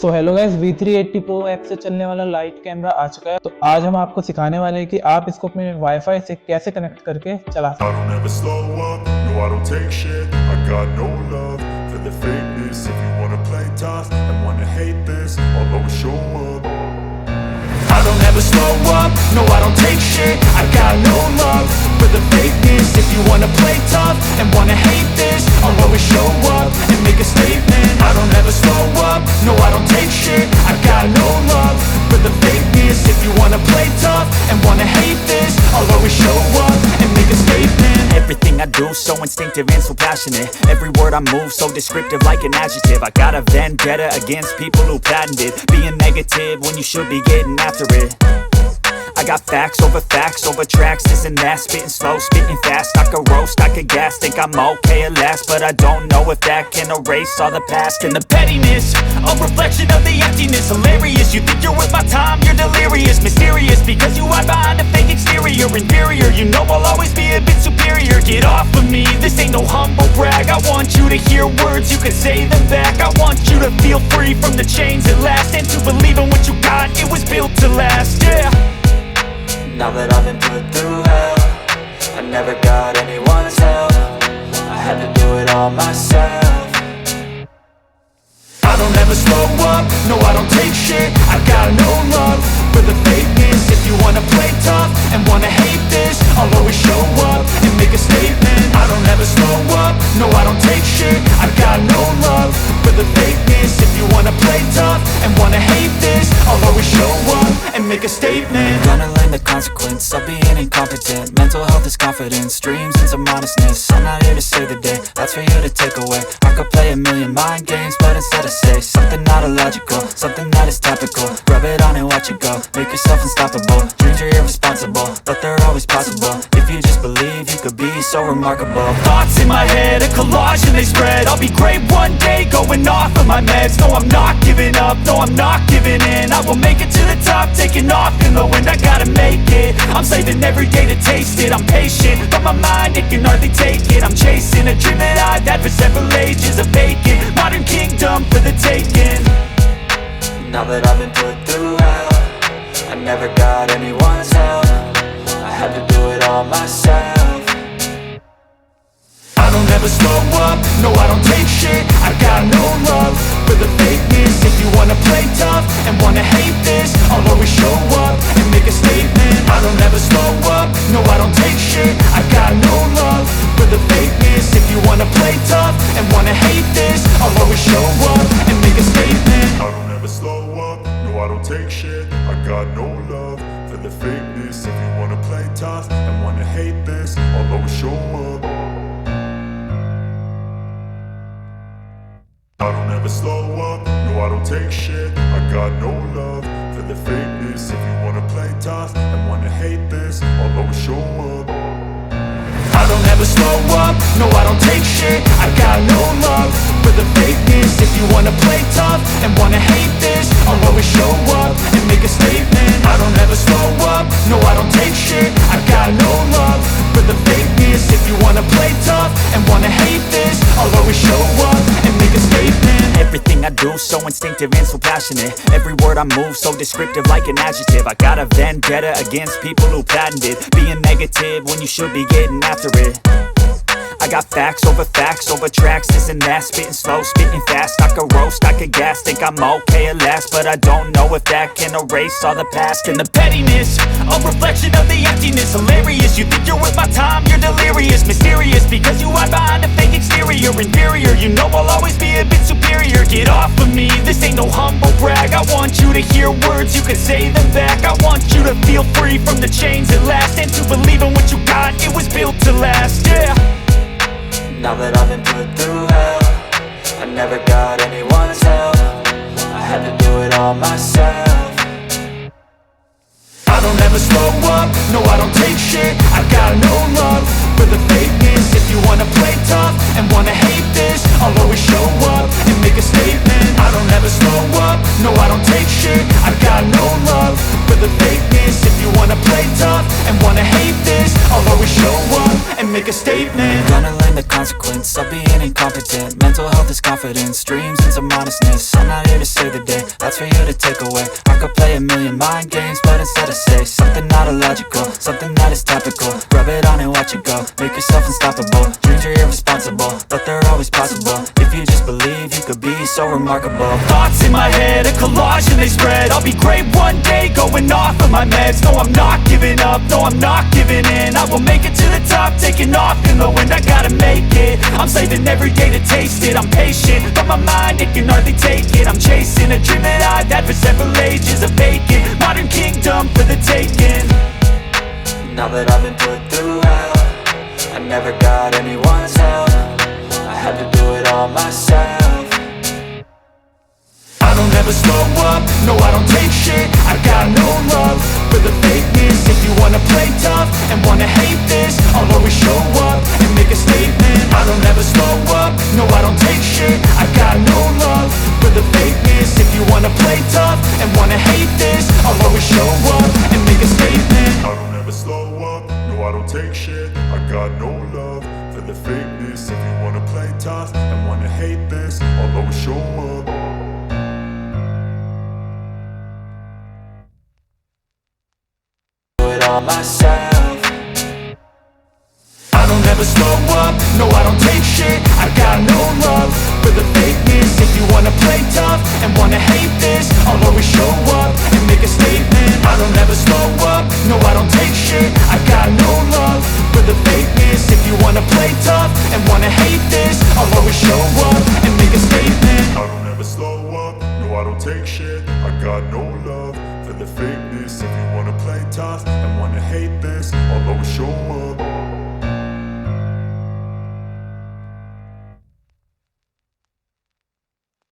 So hello guys, V380 Pro app से चलने वाला लाइट कैमरा आ चुका है। तो आज हम आपको सिखाने वाले हैं कि आप इसको अपने वाईफाई से कैसे कनेक्ट करके चला सकते हैं। I don't ever slow up, no I don't take shit. I got no love for the fakeness. If you wanna play tough and wanna hate this, I'll always show up and make a statement. I don't ever slow up, no I don't take shit. I got no love for the fakeness. If you wanna play tough and wanna hate this, I'll always show up and make a statement. Everything I do so instinctive and so passionate. Every word I move so descriptive like an adjective. I got a vendetta against people who patented being negative when you should be getting after it. I got facts over tracks, this and that. Spitting slow, spitting fast. I could roast, I could gas. Think I'm okay at last, but I don't know if that can erase all the past. And the pettiness, a reflection of the emptiness. Hilarious, you think you're worth my time, you're delirious. Mysterious, because you hide behind a fake exterior. Inferior, you know I'll always be a bit superior. Get off of me, this ain't no humble brag. I want you to hear words, you can say them back. I want you to feel free from the chains at last, and to believe in what you got, it was built to last, yeah. Now that I've been put through hell, I never got anyone's help. I had to do it all myself. I don't ever slow up, no I don't take shit. I got no love for the fakeness. If you wanna play tough and wanna hate this, I'll always show up and make a statement. I don't ever slow up, no I don't take shit. I got no love for the fakeness. If you wanna play tough and wanna hate this, I'll always show up and make a statement. Gonna learn the consequence of being incompetent. Mental health is confidence, dreams and some honestness. I'm not here to save the day, that's for you to take away. I could play a million mind games, but instead I say something not illogical, something that is topical. Rub it on and watch it go, make yourself unstoppable. Dreams are irresponsible, but they're always possible. If you just believe, you could be so remarkable. Thoughts in my head, a collage and they spread. I'll be great one day, going off of my meds. No, I'm not giving up, no, I'm not giving in. I will make it to the top, taking off in the wind. I gotta make it, I'm saving every day to taste it. I'm patient, but my mind, it can hardly take it. I'm chasing a dream that I've had for several ages. A vacant, modern kingdom for the taking. Now that I've been put through hell, I never got anyone's help. I had to do it all myself. I don't ever slow up, no I don't take shit. I got no love for the fakeness. If you wanna play tough and wanna hate this, I'll always show up and make a statement. I don't ever slow up, no I don't take shit. I got no love for the fakeness. If you wanna play tough and wanna hate this, I'll always show up and make a statement. I don't ever slow up, no I don't take shit. I got no love for the fakeness. If you wanna play tough and wanna hate this, I'll always show up. I don't ever slow up, no I don't take shit. I got no love for the fakeness. If you wanna play tough and wanna hate this, I'll always show up. I don't ever slow up, no I don't take shit. I got no love for the fakeness. If you wanna play tough and wanna hate this, I'll always show up and make a statement. I don't ever slow up, no I don't take shit. I got no love for the fakeness. If you wanna play tough and wanna hate this, I'll always show up and make a statement. Everything I do so instinctive and so passionate. Every word I move so descriptive like an adjective. I got a vendetta against people who patented being negative when you should be getting after it. I got facts over tracks, this and that. Spitting slow, spitting fast. I could roast, I could gas. Think I'm okay at last, but I don't know if that can erase all the past. And the pettiness, a reflection of the emptiness. Hilarious, you think you're worth my time, you're delirious. Mysterious, because you hide behind a fake exterior. Inferior, you know I'll always be a bit superior. Get off of me, this ain't no humble brag. I want you to hear words, you can say them back. I want you to feel free from the chains at last, and to believe in what you got, it was built to last, yeah. Now that I've been put through hell, I never got anyone's help. I had to do it all myself. I don't ever slow up, no I don't take shit. I got no love for the fakeness. If you wanna play tough and wanna hate this, I'll always show up and make a statement. I don't ever slow up, no I don't take shit. I got no love for the fakeness. If you wanna play tough and wanna hate this, I'll always show up and make a statement. Gonna learn the consequence of being incompetent. Mental health is confidence, dreams and some honestness. I'm not here to save the day, that's for you to take away. I could play a million mind games, but instead I say something not illogical, something that is topical. Rub it on and watch it go, make yourself unstoppable. Dreams are irresponsible, but they're always possible. If you just believe, you could be so remarkable. Thoughts in my head, a collage and they spread. I'll be great one day, going off of my meds. No, I'm not giving up, no, I'm not giving in. I will make it to the top, taking off in the wind. I gotta make it, I'm saving every day to taste it. I'm patient, but my mind, it can hardly take it. I'm chasing a dream that I've had for several ages. A vacant, modern kingdom for the taking. Now that I've been put through hell, I never got anyone's help. I had to do it all myself. I don't ever slow up, no I don't take shit. I got no love for the fakeness. If you wanna play tough and wanna hate this, I'll always show up and make a statement. I don't ever slow up, no I don't take shit. I got no love for the fakeness. If you wanna play tough and wanna hate this, I'll always show up and make a statement. I don't ever slow up, no I don't take shit. I got no love for the fakeness. If you wanna play tough and wanna hate this, I'll always show up. Do it all myself. I don't ever slow up, no I don't take shit. I got no love for the fakeness. If you wanna play tough and wanna hate this, I'll always show up and make a statement. I don't ever slow up, no I don't take shit. I got no love for the fakeness. If you wanna play tough and wanna hate this, I'll always show up and make a statement. I don't ever slow up, no I don't take shit. I got no love for the fakeness. If you wanna play tough and wanna hate this, I'll always show up.